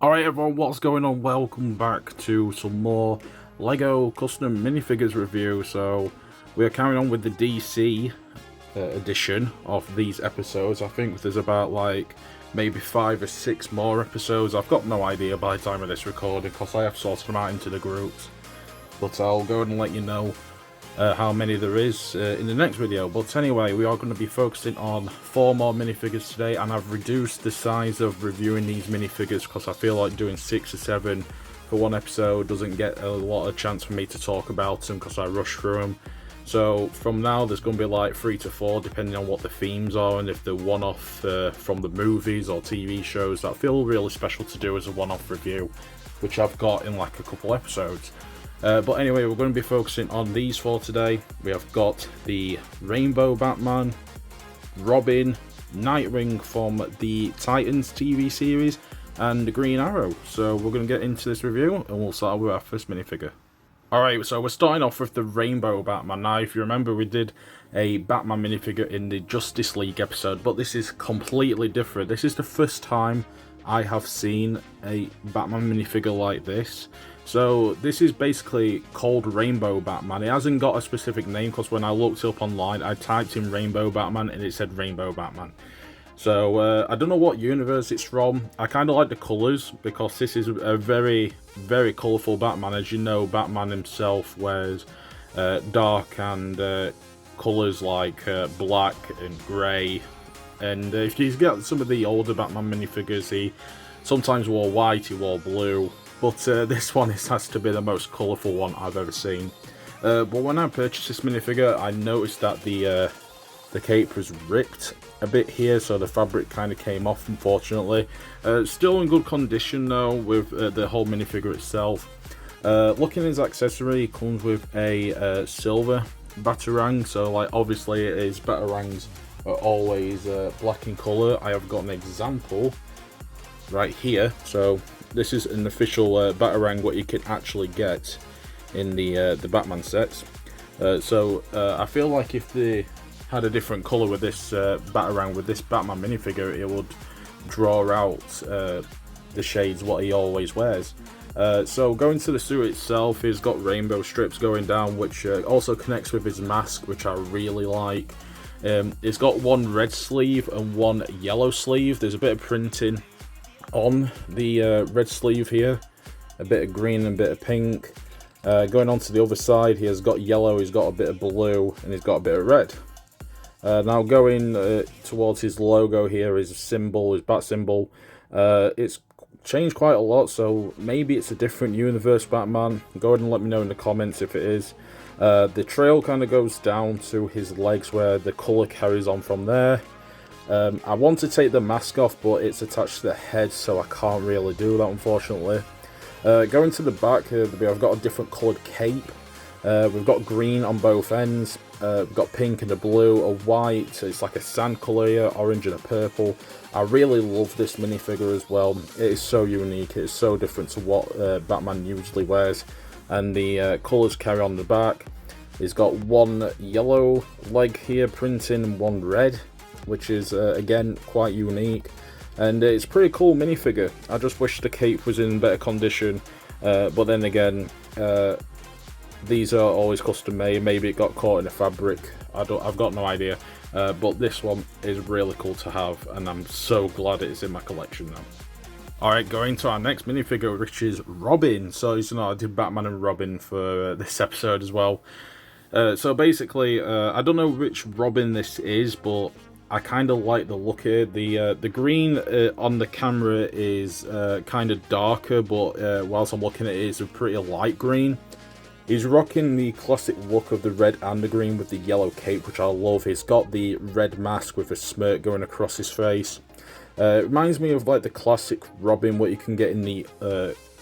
Alright everyone, what's going on? Welcome back to some more LEGO custom minifigures review. So we are carrying on with the DC edition of these episodes. I think there's about like maybe 5 or 6 more episodes. I've got no idea by the time of this recording because I have sorted them out into the groups. But I'll go ahead and let you know how many there is in the next video. But anyway, we are going to be focusing on 4 more minifigures today, and I've reduced the size of reviewing these minifigures because I feel like doing 6 or 7 for one episode doesn't get a lot of chance for me to talk about them because I rush through them. So from now there's going to be like 3 to 4 depending on what the themes are, and if they're one-off from the movies or TV shows that feel really special to do as a one-off review, which I've got in like a couple episodes. But anyway, we're going to be focusing on these 4 today. We have got the Rainbow Batman, Robin, Nightwing from the Titans TV series, and the Green Arrow. So we're going to get into this review, and we'll start with our first minifigure. Alright, so we're starting off with the Rainbow Batman. Now, if you remember, we did a Batman minifigure in the Justice League episode, but this is completely different. This is the first time I have seen a Batman minifigure like this. So this is basically called Rainbow Batman. It hasn't got a specific name because when I looked up online, I typed in Rainbow Batman and it said Rainbow Batman. So I don't know what universe it's from. I kind of like the colours because this is a very, very colourful Batman. As you know, Batman himself wears dark and colours like black and grey. And if you get some of the older Batman minifigures, he sometimes wore white, he wore blue. But this one has to be the most colourful one I've ever seen. But when I purchased this minifigure, I noticed that the cape was ripped a bit here, so the fabric kind of came off, unfortunately. Still in good condition though, with the whole minifigure itself. Looking at his accessory, it comes with a silver Batarang, so like obviously it is Batarangs are always black in colour. I have got an example right here, so this is an official Batarang what you can actually get in the Batman sets. So I feel like if they had a different colour with this Batarang, with this Batman minifigure, it would draw out the shades what he always wears. So going to the suit itself, he's got rainbow strips going down, which also connects with his mask, which I really like. It's got one red sleeve and one yellow sleeve. There's a bit of printing on the red sleeve here, a bit of green and a bit of pink. Going on to the other side, he has got yellow, he's got a bit of blue, and he's got a bit of red. Now going towards his logo here, his symbol, his bat symbol, it's changed quite a lot, so maybe it's a different universe Batman. Go ahead and let me know in the comments if it is. The trail kind of goes down to his legs where the colour carries on from there. I want to take the mask off, but it's attached to the head, so I can't really do that, unfortunately. Going to the back, I've got a different coloured cape. We've got green on both ends. We've got pink and a blue, a white. It's like a sand colour here, orange and a purple. I really love this minifigure as well. It is so unique. It is so different to what Batman usually wears. And the colours carry on the back. He's got one yellow leg here printing and one red, which is again quite unique, and it's a pretty cool minifigure. I just wish the cape was in better condition, but then again, these are always custom made. Maybe it got caught in the fabric. I've got no idea, but this one is really cool to have, and I'm so glad it is in my collection now. Alright, going to our next minifigure, which is Robin. So I did Batman and Robin for this episode as well. So basically, I don't know which Robin this is, but I kind of like the look here. The green on the camera is kind of darker, but whilst I'm looking at it, it's a pretty light green. He's rocking the classic look of the red and the green with the yellow cape, which I love. He's got the red mask with a smirk going across his face. It reminds me of like the classic Robin, what you can get in the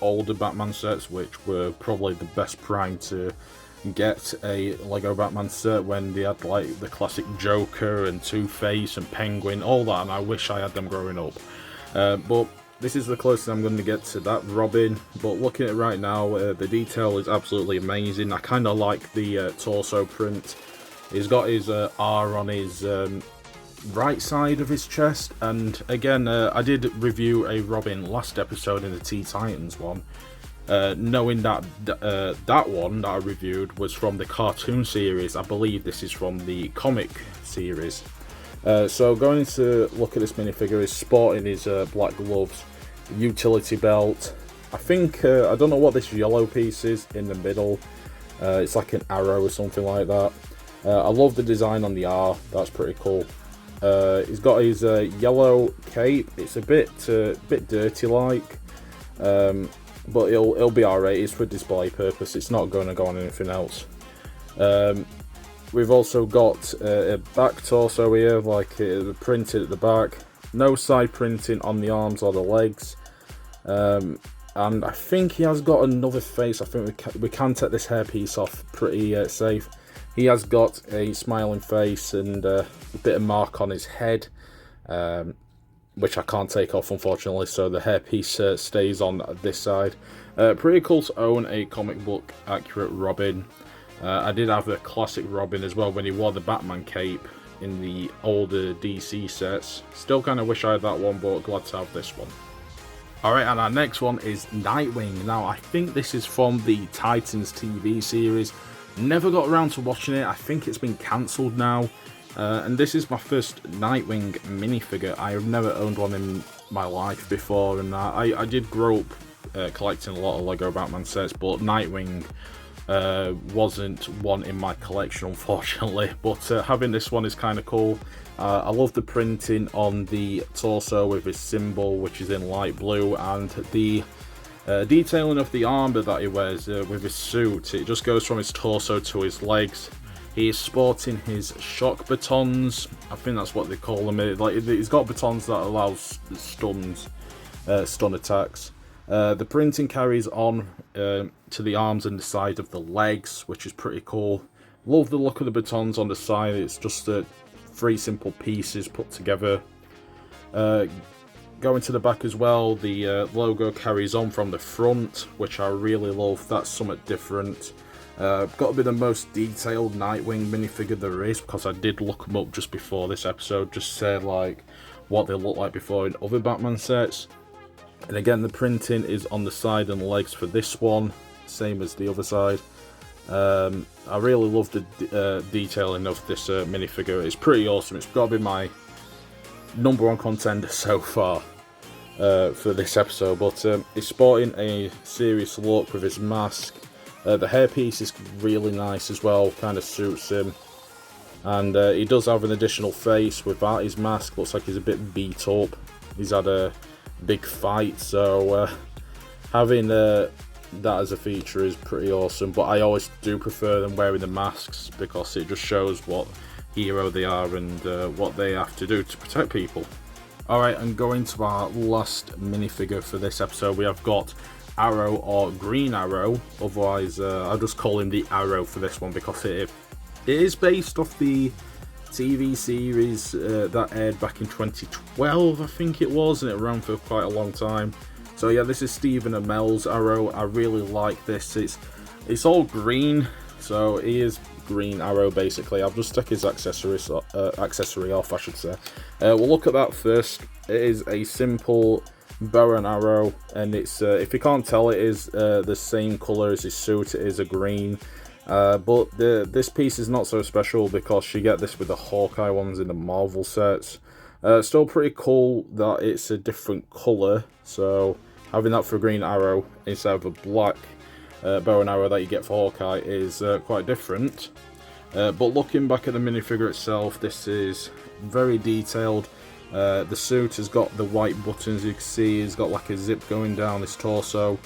older Batman sets, which were probably the best prime to get a LEGO Batman set, when they had like the classic Joker and Two-Face and Penguin, all that, and I wish I had them growing up. But this is the closest I'm going to get to that Robin. But looking at it right now, the detail is absolutely amazing. I kind of like the torso print. He's got his R on his right side of his chest. And again, I did review a Robin last episode in the Teen Titans one, knowing that that one that I reviewed was from the cartoon series. I believe this is from the comic series. So going to look at this minifigure, he's sporting his black gloves, utility belt. I think, I don't know what this yellow piece is in the middle. It's like an arrow or something like that. I love the design on the R, that's pretty cool. He's got his yellow cape. It's a bit dirty like, but it'll be alright. It's for display purpose. It's not going to go on anything else. We've also got a back torso here, like printed at the back. No side printing on the arms or the legs. And I think he has got another face. I think we can take this hairpiece off pretty safe. He has got a smiling face and a bit of mark on his head, which I can't take off unfortunately, so the hairpiece stays on this side. Pretty cool to own a comic book accurate Robin. I did have a classic Robin as well when he wore the Batman cape in the older DC sets. Still kind of wish I had that one, but glad to have this one. Alright, and our next one is Nightwing. Now, I think this is from the Titans TV series. Never got around to watching it. I think it's been cancelled now. And this is my first Nightwing minifigure. I have never owned one in my life before. And I did grow up collecting a lot of Lego Batman sets, but Nightwing wasn't one in my collection, unfortunately. But having this one is kind of cool. I love the printing on the torso with his symbol, which is in light blue, and the detailing of the armor that he wears with his suit. It just goes from his torso to his legs. He is sporting his shock batons. I think that's what they call them. He's got batons that allows stun attacks. The printing carries on to the arms and the side of the legs, which is pretty cool. Love the look of the batons on the side. It's just three simple pieces put together. Going to the back as well, the logo carries on from the front, which I really love. That's somewhat different. Got to be the most detailed Nightwing minifigure there is, because I did look them up just before this episode, just say like what they look like before in other Batman sets. And again, the printing is on the side and legs for this one, same as the other side. I really love the detailing of this minifigure. It's pretty awesome. It's got to be my #1 contender so far for this episode. But he's sporting a serious look with his mask. The hairpiece is really nice as well, kind of suits him. And he does have an additional face without his mask. Looks like he's a bit beat up. He's had a big fight, so having that as a feature is pretty awesome. But I always do prefer them wearing the masks, because it just shows what hero they are and what they have to do to protect people. Alright, and going to our last minifigure for this episode, we have got Arrow, or Green Arrow. Otherwise, I'll just call him the Arrow for this one, because it is based off the TV series that aired back in 2012, I think it was, and it ran for quite a long time. So yeah, this is Stephen Amell's Arrow. I really like this. It's all green, so he is Green Arrow basically. I'll just take his accessory off, I should say. We'll look at that first. It is a simple bow and arrow, and it's if you can't tell, it is the same color as his suit. It is a green. But this piece is not so special, because you get this with the Hawkeye ones in the Marvel sets. Still pretty cool that it's a different colour, so having that for Green Arrow instead of a black bow and arrow that you get for Hawkeye is quite different. But looking back at the minifigure itself, this is very detailed. The suit has got the white buttons, you can see he's got like a zip going down his torso.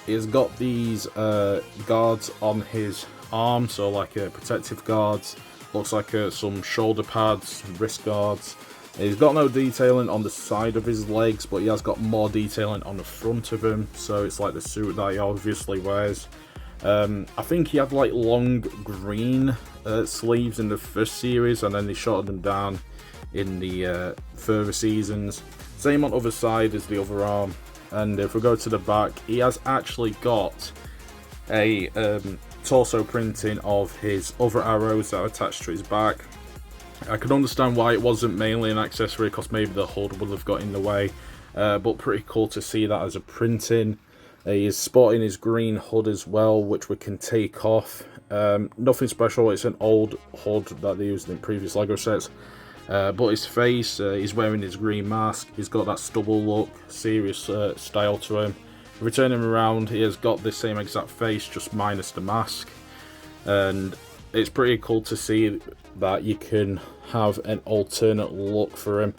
He's got these guards on his arm, so like protective guards. Looks like some shoulder pads, wrist guards. He's got no detailing on the side of his legs, but he has got more detailing on the front of him, so it's like the suit that he obviously wears. I think he had like long green sleeves in the first series, and then they shortened them down in the further seasons. Same on the other side as the other arm. And if we go to the back, he has actually got a torso printing of his other arrows that are attached to his back. I can understand why it wasn't mainly an accessory, because maybe the hood would have got in the way. But pretty cool to see that as a printing. He is sporting his green hood as well, which we can take off. Nothing special, it's an old hood that they used in previous LEGO sets. But his face, he's wearing his green mask, he's got that stubble look, serious style to him. If we turn him around, he has got the same exact face, just minus the mask. And it's pretty cool to see that you can have an alternate look for him.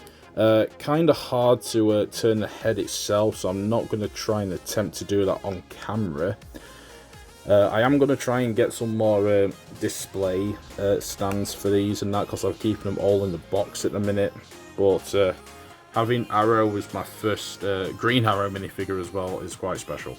Kind of hard to turn the head itself, so I'm not going to try and attempt to do that on camera. I am going to try and get some more display stands for these and that, because I'm keeping them all in the box at the minute. But having Arrow as my first Green Arrow minifigure as well is quite special.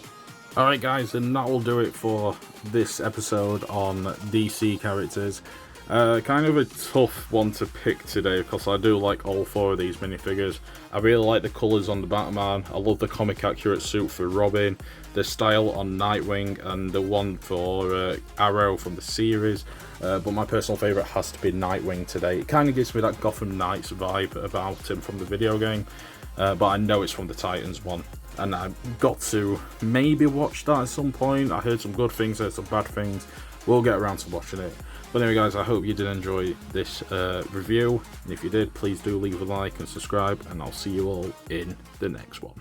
Alright guys, and that will do it for this episode on DC characters. Kind of a tough one to pick today, because I do like all 4 of these minifigures. I really like the colours on the Batman, I love the comic accurate suit for Robin, the style on Nightwing, and the one for Arrow from the series. But my personal favourite has to be Nightwing today. It kind of gives me that Gotham Knights vibe about him from the video game, but I know it's from the Titans one. And I've got to maybe watch that at some point. I heard some good things, heard some bad things. We'll get around to watching it. But anyway guys, I hope you did enjoy this review. And if you did, please do leave a like and subscribe. And I'll see you all in the next one.